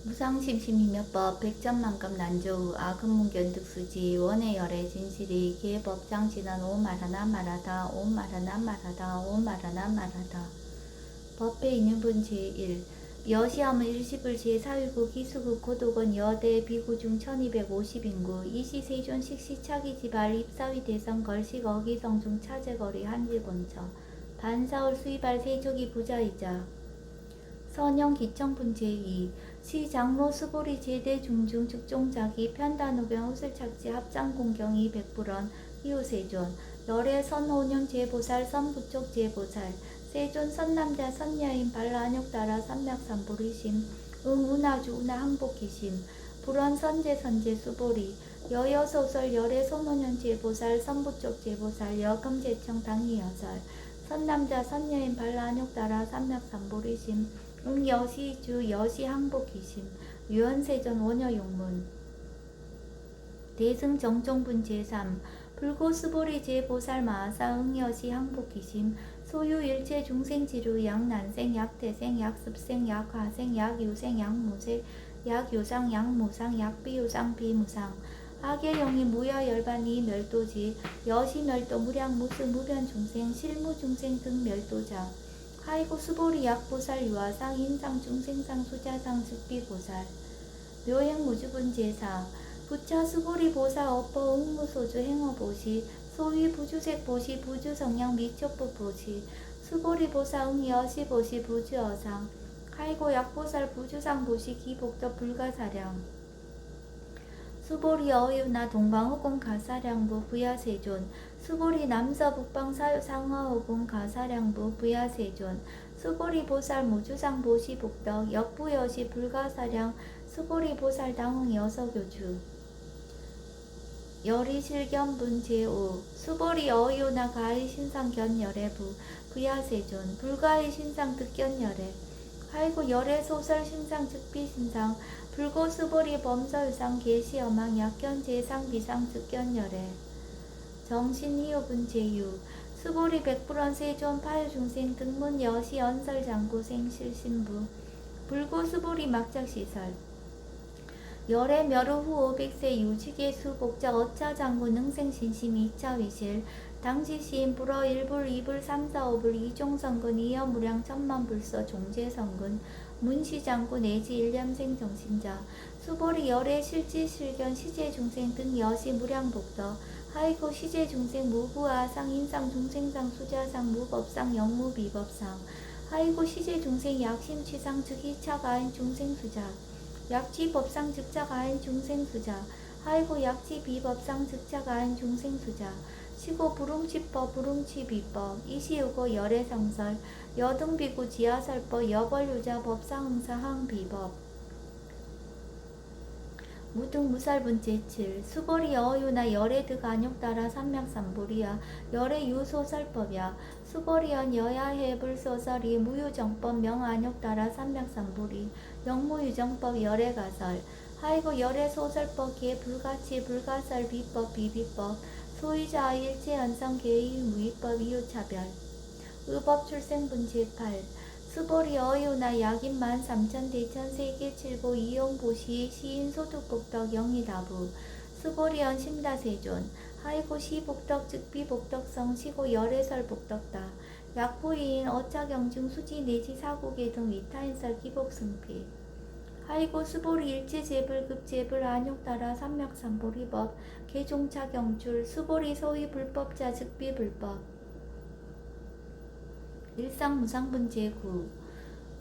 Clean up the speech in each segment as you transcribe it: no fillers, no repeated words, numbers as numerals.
무상심심이몇법 백전만급 난조우 아금문견득수지 원해열의 진실이 계법장지는 오말하나 말하다 오말하나 말하다 오말하나 말하다. 법회 인유분 제1 여시함은 일시불 제4위구 기수국 고독은 여대 비구중 1250인구 이시 세존식 시차기지발 입사위 대성 걸식 어기성중 차제거리 한일본처 반사월 수의발 세족이 부자이자 선영 기청분 제2 시장로 수보리 제대 중중 즉종자기 편단우경 우슬착지 합장공경 200불원 이웃세존 열애 선호년 제보살 선부쪽 제보살 세존 선남자 선야인 발라안욕 따라 삼맥삼보리심 응운하주 운하 항복기심 불원 선제 선제 수보리 여여소설 열애 선호년 제보살 선부쪽 제보살 여금제청 당이여살 선남자 선야인 발라안욕 따라 삼맥삼보리심 응여시주 여시항복기심 유언세전 원여용문 대승정종분 제3 불고스보리 제보살 마하사 응여시 항복기심 소유일체 중생지루 약난생 약태생 약습생 약화생 약유생 약무생 약유상 약무상 약비유상 비무상 하계영이 무여열반이 멸도지 여시멸도 무량무스 무변중생 실무중생 등 멸도자 하이고 수보리 약보살 유아상 인상 중생상 수자상 즉비보살 묘행무주분 제사 부차 수보리 보사 업보 응무소주 행어보시 소위 부주색 보시 부주성냥 미촉부 보시 수보리 보사 응여시 보시 부주어상 하이고 약보살 부주상 보시 기복덕 불가사량 수보리 어유나 동방호공 가사량부 부야세존 수보리 남서 북방 상하호공 가사량부 부야세존 수보리 보살 무주상 보시 복덕 역부여시 불가사량 수보리 보살 당흥 여서교주 열이실견분 제5 수보리 어유나 가히 신상 견열애부 부야세존 불가히 신상 득견열애 하이고 열애 소설 신상 즉비 신상 불고 수보리 범서유상 계시여망 약견 제상 비상 득견열애 정신희요분 제6 수보리 백불원 세존 파유중생 등문 여시 연설 장고생 실신부 불고 수보리 막작시설 열애 멸후 500세 유지계수 복자 어차 장구 능생신심이 2차 위실 당시 시인 불어 1불 2불 3, 4, 5불 이종성근 이여무량 천만불서 종제성근 문시장구 내지 일념생 정신자 수보리 열애 실지실견 시제중생 등 여시 무량복덕 하이고 시제중생 무부아상 인상 중생상 수자상 무법상 영무비법상 하이고 시제중생 약심취상 즉 2차 가인 중생수자 약지법상 즉자 가인 중생수자 하이고 약지비법상 즉자 가인 중생수자 시고 부릉치법 부릉치비법 이시우고 열애성설 여등비구 지하설법 여벌유자 법상응사 항비법 무등무살분 제7 수보리 어유나 열애득 안욕 따라 삼맥삼보리야 열애유소설법야 수보리언 여야해불소설이 무유정법 명안욕 따라 삼맥삼보리 영무유정법 열애가설 하이고 열애소설법 개불가치 불가설 비법 비비법 소유자 일체연성 개의 무위법 이유차별 의법 출생분 제8 수보리 어유나 약인만 3천 대천 세계 칠보 이용보시 시인 소득복덕 영리다부 수보리언 심다세존 하이고 시복덕 즉비복덕성 시고 열애설 복덕다 약부인 어차경중 수지 내지 사고계 등 위타인설 기복승피 하이고 수보리 일체제불 급제불 안욕 따라 삼맥삼보리법 개종차경출 수보리 소위 불법자 즉비불법 일상무상분 제9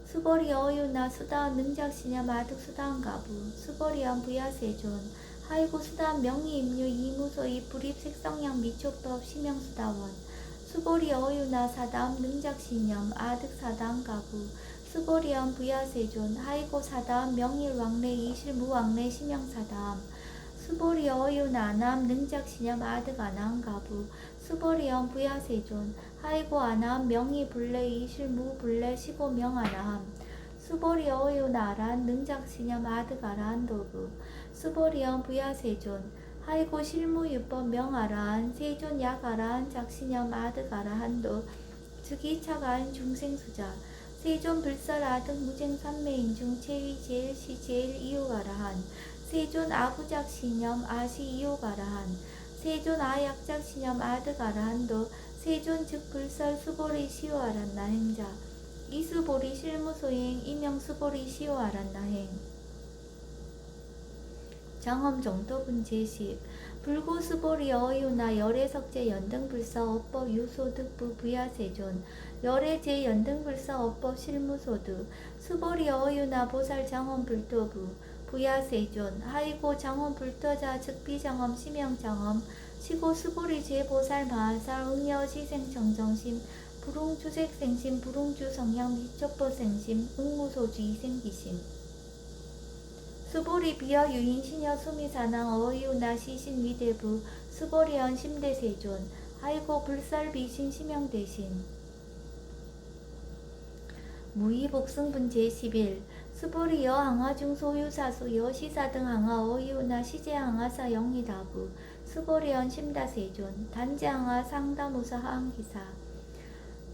수보리 어유나 수다원 능작시냐 마득 수다원가부 수보리언 부야세존 하이고 수다원 명의임류 이무소이 불입색성량 미초법 심형수다원 수보리 어유나 사다음 능작시념 아득사다원가부 수보리언 부야세존 하이고 사다음 명일왕래 이실무왕래 심형사다음 수보리 어유나 아남 능작시념 아득아나원가부 수보리언 부야세존 하이고 아나함 명의 불래 이실무 불래 시고 명아나함 수보리 어유나 아란 능작시념 아득아라한 도부 수보리언 부야세존 하이고 실무유법 명아라한 세존 약아라한 작시념 아득아라한도 즉 2차 가인 중생수자 세존 불설 아등 무쟁 삼매인 중 제위 제일 시 제일 이유가라한 세존 아부작 신념 아시 이유가라한 세존 아약작 신념 아드가라한도 세존 즉 불설 수보리 시오아란나 행자 이수보리 실무소행 이명수보리 시오아란나 행 장엄정도분 제10 불고수보리 어유나 열애석제 연등불서 어법 유소득부 부야세존 열애제 연등불서 어법 실무소득 수보리 어유나 보살 장엄불도부 부야세존 하이고 장엄불도자 즉비장엄 심영장엄 시고 수보리 제보살 마살 응여시생정정심 불웅주색생심 불웅주성향 미촉보생심 응무소주 이생기심 수보리 비어 유인 시녀 수미사낭 어이우나 시신 위대부 수보리언 심대세존 아이고 불살 비신 심영대신 무의복승분 제11 수보리 여항하중 소유사수 여시사 등 항하 어이우나 시제항하사 영리다부 수보리언 심다세존 단지항하 상다무사 하항기사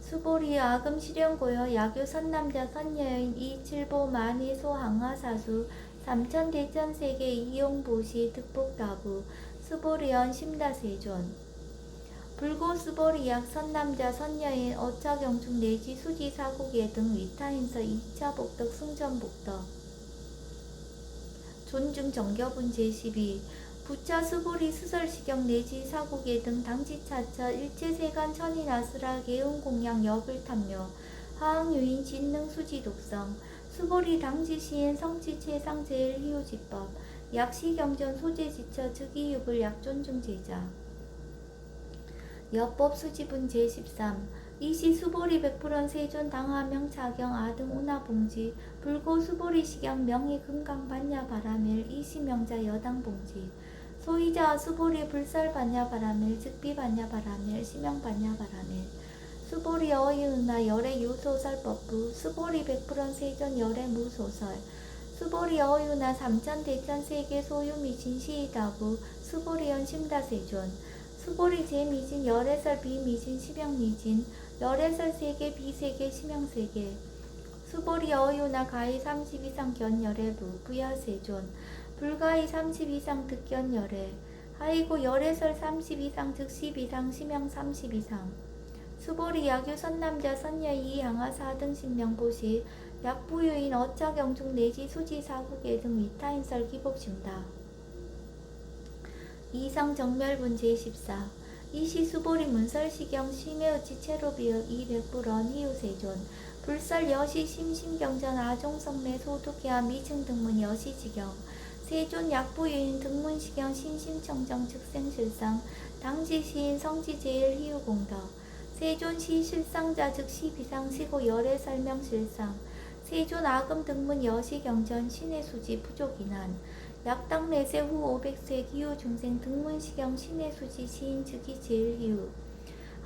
수보리 아금 실현고여 야교 선남자 선여인 이칠보 만이 소항하사수 삼천 대천세계 이용보시 득복다부 수보리언 심다세존 불고 수보리약 선남자 선여인 어차경중 내지 수지사국예 등 위타인서 2차 복덕 승전복덕 존중 정겨분 제12 부차 수보리 수설시경 내지 사국예 등 당지차처 일체세간 천인아스라 개운공양 여불탐묘 하항유인 진능 수지독성 수보리 당지시인 성지체상 제일희우지법 약시경전 소재지처 즉이육을 약존중제자 여법 수지분 제13 이시 수보리 백불원 세존 당하명 차경 아등 운하봉지 불고 수보리 시경 명의 금강 반야 바라밀 이시명자 여당 봉지 소이자 수보리 불살 반야 바라밀 즉비 반야 바라밀 시명 반야 바라밀 수보리 어이은나 열애 유소설법부 수보리 백불원 세존 열애 무소설 수보리 어유나 삼천 대천 세계 소유미진 시이다부 수보리연 심다세존 수보리 제미진 열애설 비미진 시명미진 열애설 세계 비세계 시명세계 수보리 어유나 가히 30 이상 견열애부 부야세존 불가히 30 이상 득견열애 하이고 열애설 30 이상 즉 10 이상 시명 30 이상 수보리 야규 선남자 선여이 양하 4등 신명보시 약부유인 어차경중 내지 수지사국예 등 위타인설 기복심다. 이상 정멸분 제14 이시 수보리 문설시경 심해의치 체로비역 이백불원 희우세존 불설 여시 심심경전 아종성매 소득야 미층 등문 여시지경 세존 약부유인 등문시경 신심청정 즉생실상 당지시인 성지제일 희우공덕 세존시 실상자 즉 시비상 시고 열애 설명 실상 세존 아금 등문 여시경전 신의 수지 부족이난 약당 내세 후 500세 기후 중생 등문 시경 신의 수지 시인 즉이 제일 희우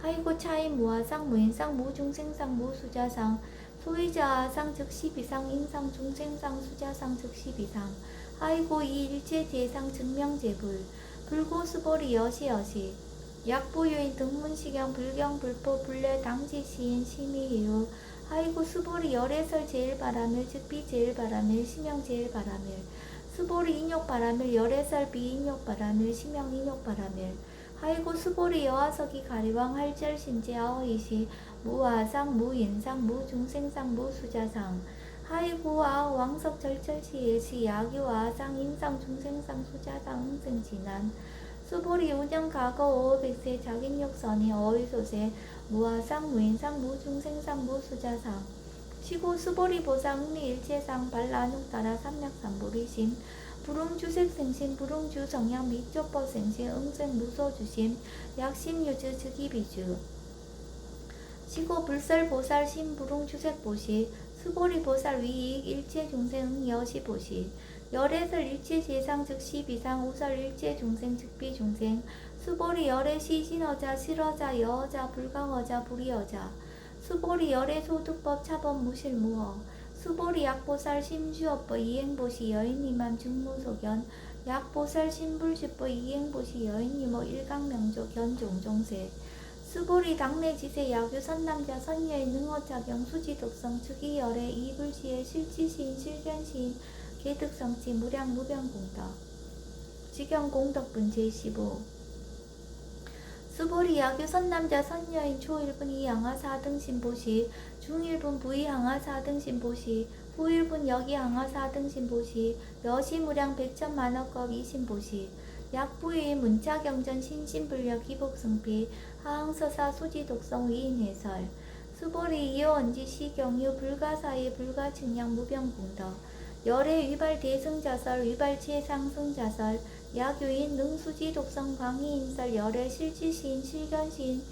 하이고 차인 무아상 무인상 무중생상 무수자상 소위자아상 즉 시비상 인상 중생상 수자상 즉 시비상 하이고 이 일체 대상 증명제불 불고수보리 여시 약부유인 등문시경 불경 불포 불례 당지시인 심의희우 하이고 수보리 열애설 제일바라밀 즉비 제일바라밀 시명 제일바라밀 수보리 인욕바라밀 열애설 비인욕바라밀 시명 인욕바라밀 하이고 수보리 여하석이 가리왕 할절 신제 아어이시 무아상 무인상 무중생상 무수자상 하이고 아우 왕석 절철시일시 야규 아상 인상 중생상 수자상 응생진한 수보리 운영 과거 500세 자객력선이 어휘소세 무아상 무인상 무중생상 무수자상 시고 수보리 보상 응리일체상 발라눅따라 삼약삼보리심 불웅주색생신 불웅주성향 미쪽법생신 응생 무소주심 약심유주 즉이비주 시고 불설보살 신불웅주색보시 수보리보살 위익 일체중생 여시보시 열애설 일체제상 즉 시비상 우설 일체중생 즉비중생 수보리 열애 시신어자 실어자 여어자 불강어자 불이어자 수보리 열애 소득법 차법 무실무허 수보리 약보살 심주업법 이행보시 여인이만 중무소견 약보살 신불시법 이행보시 여인이모 일강명조 견종종세 수보리 당내 지세 야규 선남자 선녀의 능어작용 수지독성 즉위열애 이불지의 실지시인 실견시인 계득성치 무량 무변공덕 직영공덕분 제15 수보리 야규 선남자 선녀인 초1분 이항하 4등 신보시 중1분 부이항하 4등 신보시 후1분 여기항하 4등 신보시 여시무량 백천만억겁 이신보시 약부의 문자경전 신신불력 기복승피 하항서사 수지독성 위인해설 수보리 이어언지 시경유 불가사의 불가측량 무병공덕 열애 위발 대승자설 위발 최상승자설 야교인 능수지독성 광희인설 열애 실지시인 실견시인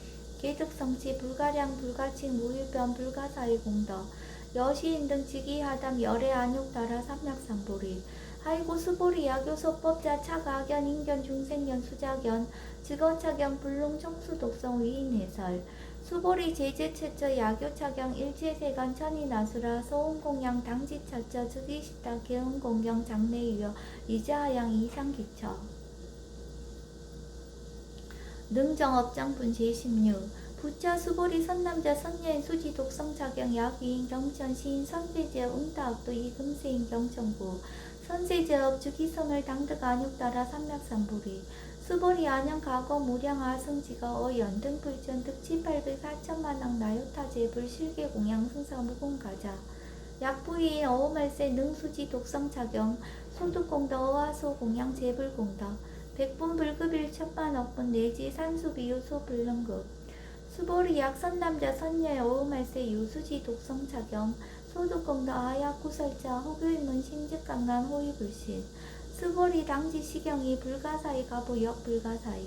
계득성치 불가량 불가칭 무유변 불가사의 공덕 여시인 등 직위하담 열애 안욕따라 삼약삼보리 하이고 수보리 야교 소법자 차가견 인견 중생견 수자견 직어차견 불능 청수독성 위인해설 수보리 제재체처 야교차경 일체세간 천이나수라 소음공양 당지차처 즉위식다 개운공경 장래유여 이자하양 이상기처 능정업장분 제16 부차 수보리 선남자 선녀인 수지독성차경 야귀인 경천시인 선세제업 응다업도 이금세인 경천구 선세제업 즉위성을 당득 안욕따라 삼맥삼보리 수보리 안양 과거 무량 아승지가 연등불전 득치 800 4천만왕 나요타제불 실계공양 승사 무공가자 약부위인 어오말세 능수지 독성차경 소득공덕 어화소 공양 제불공덕 백분 불급일 천만억분 내지 산수비유소 불능급 수보리 약 선남자 선녀의 어오말세 유수지 독성차경 소득공덕 아야구설자 호교인문 신직강난 호위불신 수보리 당지 시경이 불가사의 가부 역 불가사의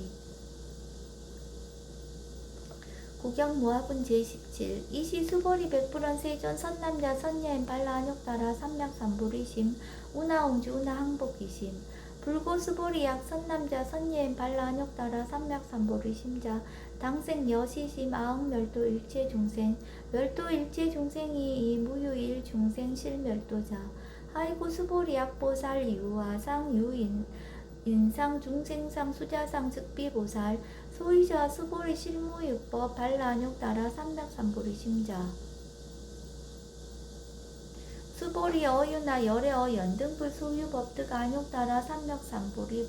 구경무화분 제17 이시 수보리 백불원 세존 선남자 선녀인 발라 안욕따라 삼맥삼보리심 우나옹주 우나항복기심 불고 수보리 약 선남자 선녀인 발라 안욕따라 삼맥삼보리심자 당생 여시심 아흥멸도 일체중생 멸도 일체중생이 이 무유일 중생 실멸도자 하이고 수보리 약보살 유화상 유인 인상 중생상 수자상 즉비보살 소위자 수보리 실무유법 발라안욕따라 삼맥삼보리 심자 수보리 어유나 열애어 연등불 소유법득 안욕따라 삼맥삼보리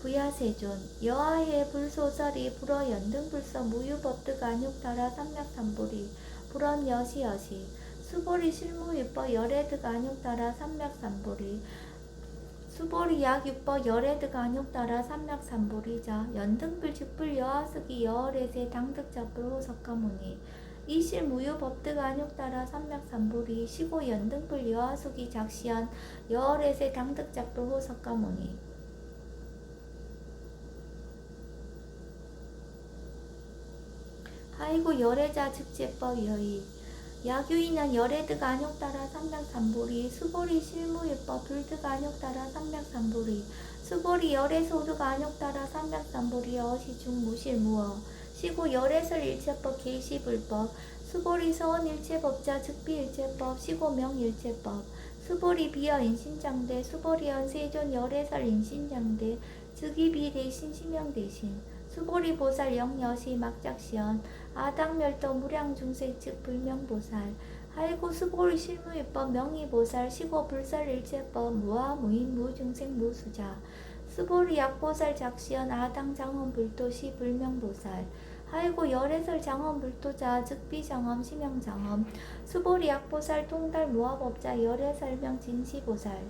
부야세존 여하의 불소설이 불어 연등불서 무유법득 안욕따라 삼맥삼보리 불언 여시여시 수보리 실무유법 열애득 안욕따라 삼맥삼보리 수보리 약유법 열애득 안욕따라 삼맥삼보리자 연등불 즉불 여하스기 여월에세 당득작불 호석가무니 이실 무유법득 안욕따라 삼맥삼보리 시고 연등불 여하수기 작시한 여월에세 당득작불 호석가무니 하이고 열애자 즉제법 여의 야규인은 열애득 안욕따라 삼맥삼보리 수보리 실무유법 불득 안욕따라 삼맥삼보리 수보리 열애소득 안욕따라 삼맥삼보리 어시중 무실무어 시고 열애설 일체법 계시불법 수보리 서원 일체법자 즉비일체법 시고 명일체법 수보리 비어 인신장대 수보리연 세존 열애설 인신장대 즉위비 대신 심형 대신 수보리 보살 영여시 막작시연 아당멸도 무량중생 즉 불명보살 하이고 수보리 실무유법 명의보살 시고 불설일체법 무아무인 무중생 무수자 수보리 약보살 작시연 아당장엄불도시 불명보살 하이고 열애설 장엄불도자 즉비장엄 심형장엄 수보리 약보살 통달 무아법자 열애설명 진시보살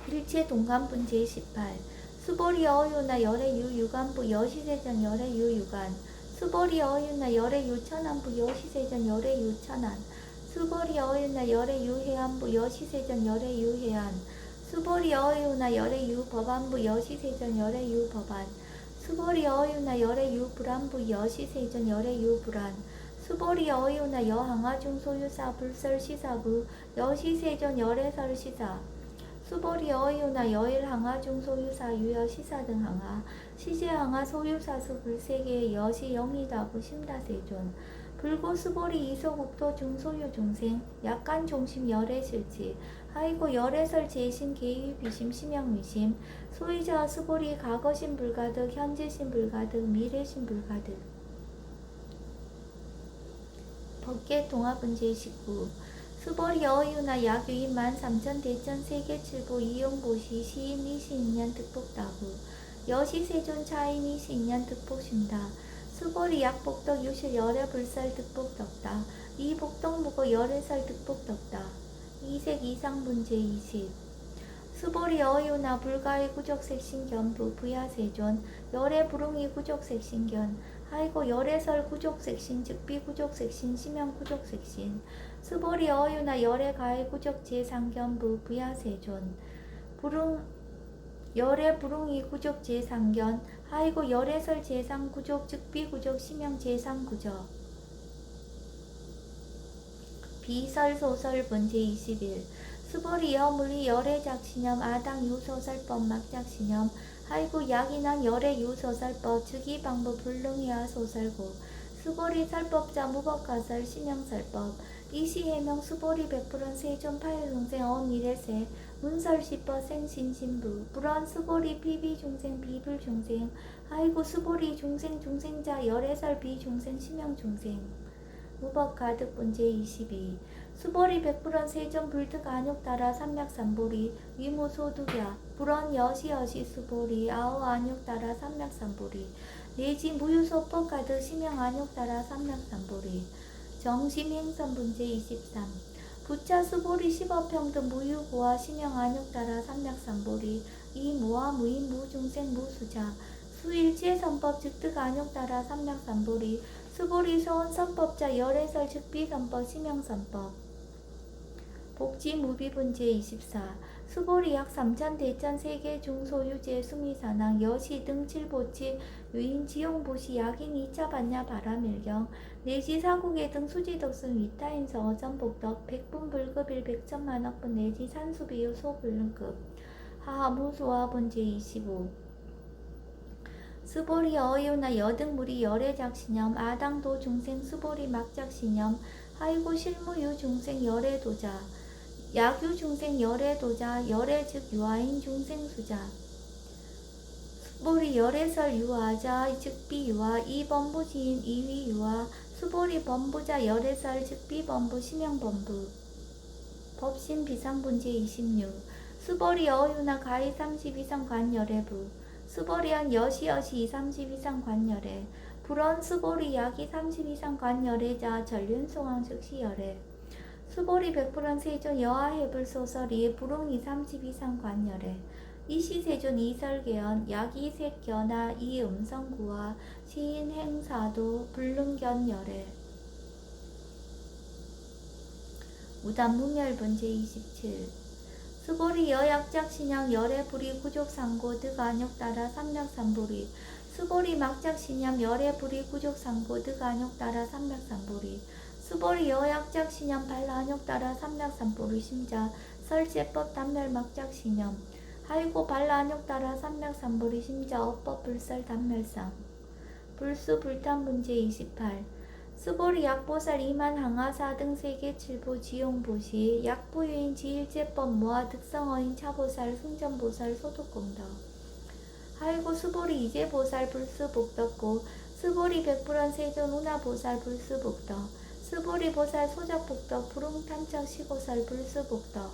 일체 동간분 제18 수보리 어유나 열애유 유간부 여시세전 열애유 유간 수보리 어유나 열애유 천안부 여시세전 열애유 천안 수보리 어유나 열애유 해안부 여시세전 열애유 해안 수보리 어유나 열애유 법안부 여시세전 열애유 법안 수보리 어유나 열애유 불안부 여시세전 열애유 불안 수보리 어유나 여항아중 소유사 불설시사부 여시세전 열애설 시사 수보리 어유나 여일항하 중소유사 유여 시사 등 항하 시제항하 소유사수 불세계 여시 영이다부 심다세존 불고 수보리 이소국토 중소유 중생 약간 종심 열애 실지 하이고 열애설 재신 계위 비심 심양 미심 소이자 수보리 과거신 불가득 현재신 불가득 미래신 불가득 법계 동화분제 19 수보리 어유나 약유인 13,000 대천 세계칠보 이용보시 시인 이시인년 득복다구 여시세존 차인 이시인년 득복신다 수보리 약복덕 유실 열애 불살 득복덕다 이복덕 무고 열애설 득복덕다 이색 이상분제 20 수보리 어유나 불가의 구족색신견부 부야세존 열애 불웅이 구족색신견 하이고 열애설 구족색신 즉비 구족색신 심형 구족색신 수보리 어유나 열애 가의 구족 제상견부 부야세존 불웅 열애 불웅이 구족 제상견 하이고 열애설 제상 구족 즉비 구족 심형 제상 구적 비설 소설 분제 21 수보리 여물리 열애 작신염 아당 유소설법 막작신염 하이고 약인한 열애 유소설법 즉이 방법 불능이야 소설고 수보리 설법자 무법가설 심형설법 이시해명 수보리 100% 세존 파일동생 어미래세 문설시법 생신신부 불원 수보리 비비중생 비불중생 하이고 수보리 중생 중생자 열애설 비중생 심형중생 무법가득 분제 22 수보리 100% 세존 불득 안욕따라 삼맥삼보리 위무소득야 불원 여시여시 수보리 아오 안욕따라 삼맥삼보리 내지 무유소법 가득 심형 안욕따라 삼맥삼보리 정심행선 분제 23 부차 수보리 10어평등 무유고와 심형 안욕따라 삼맥삼보리 이무와 무인 무중생 무수자 수일체 선법 즉득 안욕따라 삼맥삼보리 수보리 소원 선법자 열애설 즉비 선법 심형 선법 복지 무비분제 24 수보리 약 3천 대천 세계 중소유제 수미사낭 여시 등 칠보치 유인 지용보시 약인 2차 반야 바라밀경 내지 사국의 등 수지덕순 위타인서 어전복덕 백분불급일 백천만억분 내지 산수비유 소불능급 하하무소화 분제 25 수보리 어이우나 여등무리 열애작신염 아당도 중생 수보리 막작신염 하이고 실무유 중생 열애도자 약유 중생 열애도자 열애 즉 유아인 중생수자 수보리 열애설 유아자 즉비 유아 이범부지인 이위 유아 수보리 범부자 열애설 즉비 범부 심형 범부 법신 비상분제 26 수보리 어유나 가히 32상 관열애부 수보리한 여시여시 32상 관열애 불원 수보리 약이 32상 관열애자 전륜송왕 즉시열애 수보리 100% 세존 여하해불 소설이 불웅이 32상 관열애 이시세존 이설계연 약이 색견하 이음성구와 시인행사도 불능견열애 무단무멸분제 27 수보리 여약작신양 열애불이 구족상고 득안욕따라 삼맥삼보리 수보리 막작신양 열애불이 구족상고 득안욕따라 삼맥삼보리 수보리 여약작신양 발라안욕따라 삼맥삼보리 심자 설제법 단멸막작신양 하이고 발라안욕따라 삼맥삼보리 심자 업법 불설 단멸상 불수 불탄분제 28 수보리 약보살 이만 항아사 등 세계 칠보 지용보시 약부유인 지일제법 모아 득성어인 차보살 승전보살 소득공덕 하이고 수보리 이제보살 불수복덕고 수보리 100% 세존 운하보살 불수복덕 수보리 보살 소작복덕 불웅탐척 시고살 불수복덕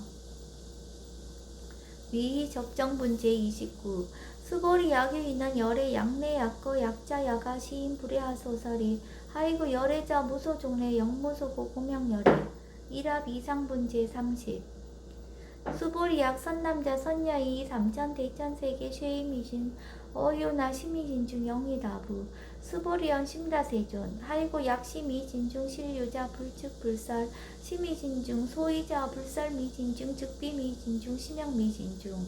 위희 적정분제 29 수보리 약유인한 열애 약내 약거 약자 야가 시인 불애하소설이 하이고 열애자 무소종래 영무소고 공명열애 일합 이상분제 30 수보리 약 선남자 선야이 3천 대천세계 쉐이미신 어유나 시미진 중 영이다부 수보리연 심다세존 하이고 약 시미진 중 실유자 불측 불설 시미진 중 소이자 불설 미진 중 즉비 미진 중 심형 미진 중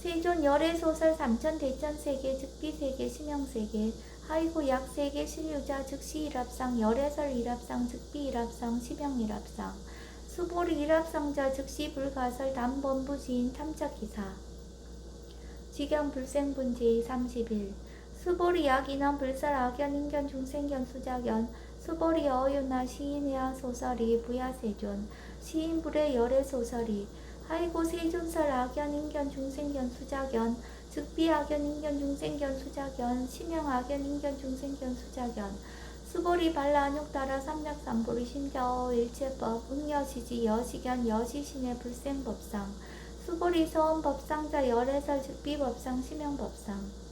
세존 열애 소설 3천 대천세계 즉비세계 심형세계 하이고 약세계 실유자 즉시 일합상 열애설 일합상 즉비 일합상 심형 일합상 수보리 일합상자 즉시 불가설 담범부지인 탐착기사 지경 불생분제 31 수보리 약인원 불설 악연 인견 중생견 수작연 수보리 어유나 시인해야 소설이 부야세존 시인불의 열애 소설이 하이고 세존설 악연 인견 중생견 수자견 즉비 악연 인견 중생견 수자견 심형 악연 인견 중생견 수자견 수보리 발라 안욕따라 삼략삼보리 심겨 일체법 응여시지 여시견 여시신의 불생법상 수보리 서원법상자 열애설 즉비법상 심형법상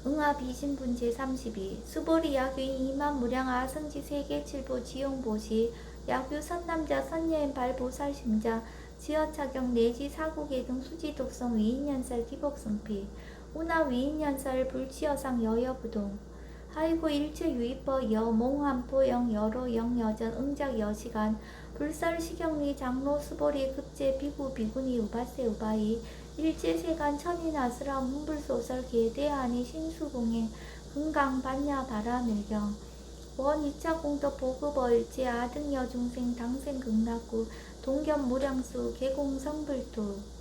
응아 비신분 제32 수보리 야규 이만 무량 아승지 세계 칠보 지용보시 야규 선남자 선예인 발보살심자 지어차경 내지 사국의 등 수지독성 위인연살 기복승피 우나 위인연살 불치여상 여여부동 하이고 일체 유입법 여 몽환포 영 여로 영 여전 응작 여시간 불설 시경리 장로 수보리 급제 비구 비구니 우바세 우바이 일제세간 천인아스라 문불소설 계대하니 신수공행 금강 반야 바라밀경 원 2차 공덕 보급어 일제 아등여 중생 당생 극락구 동견 무량수 계공 성불투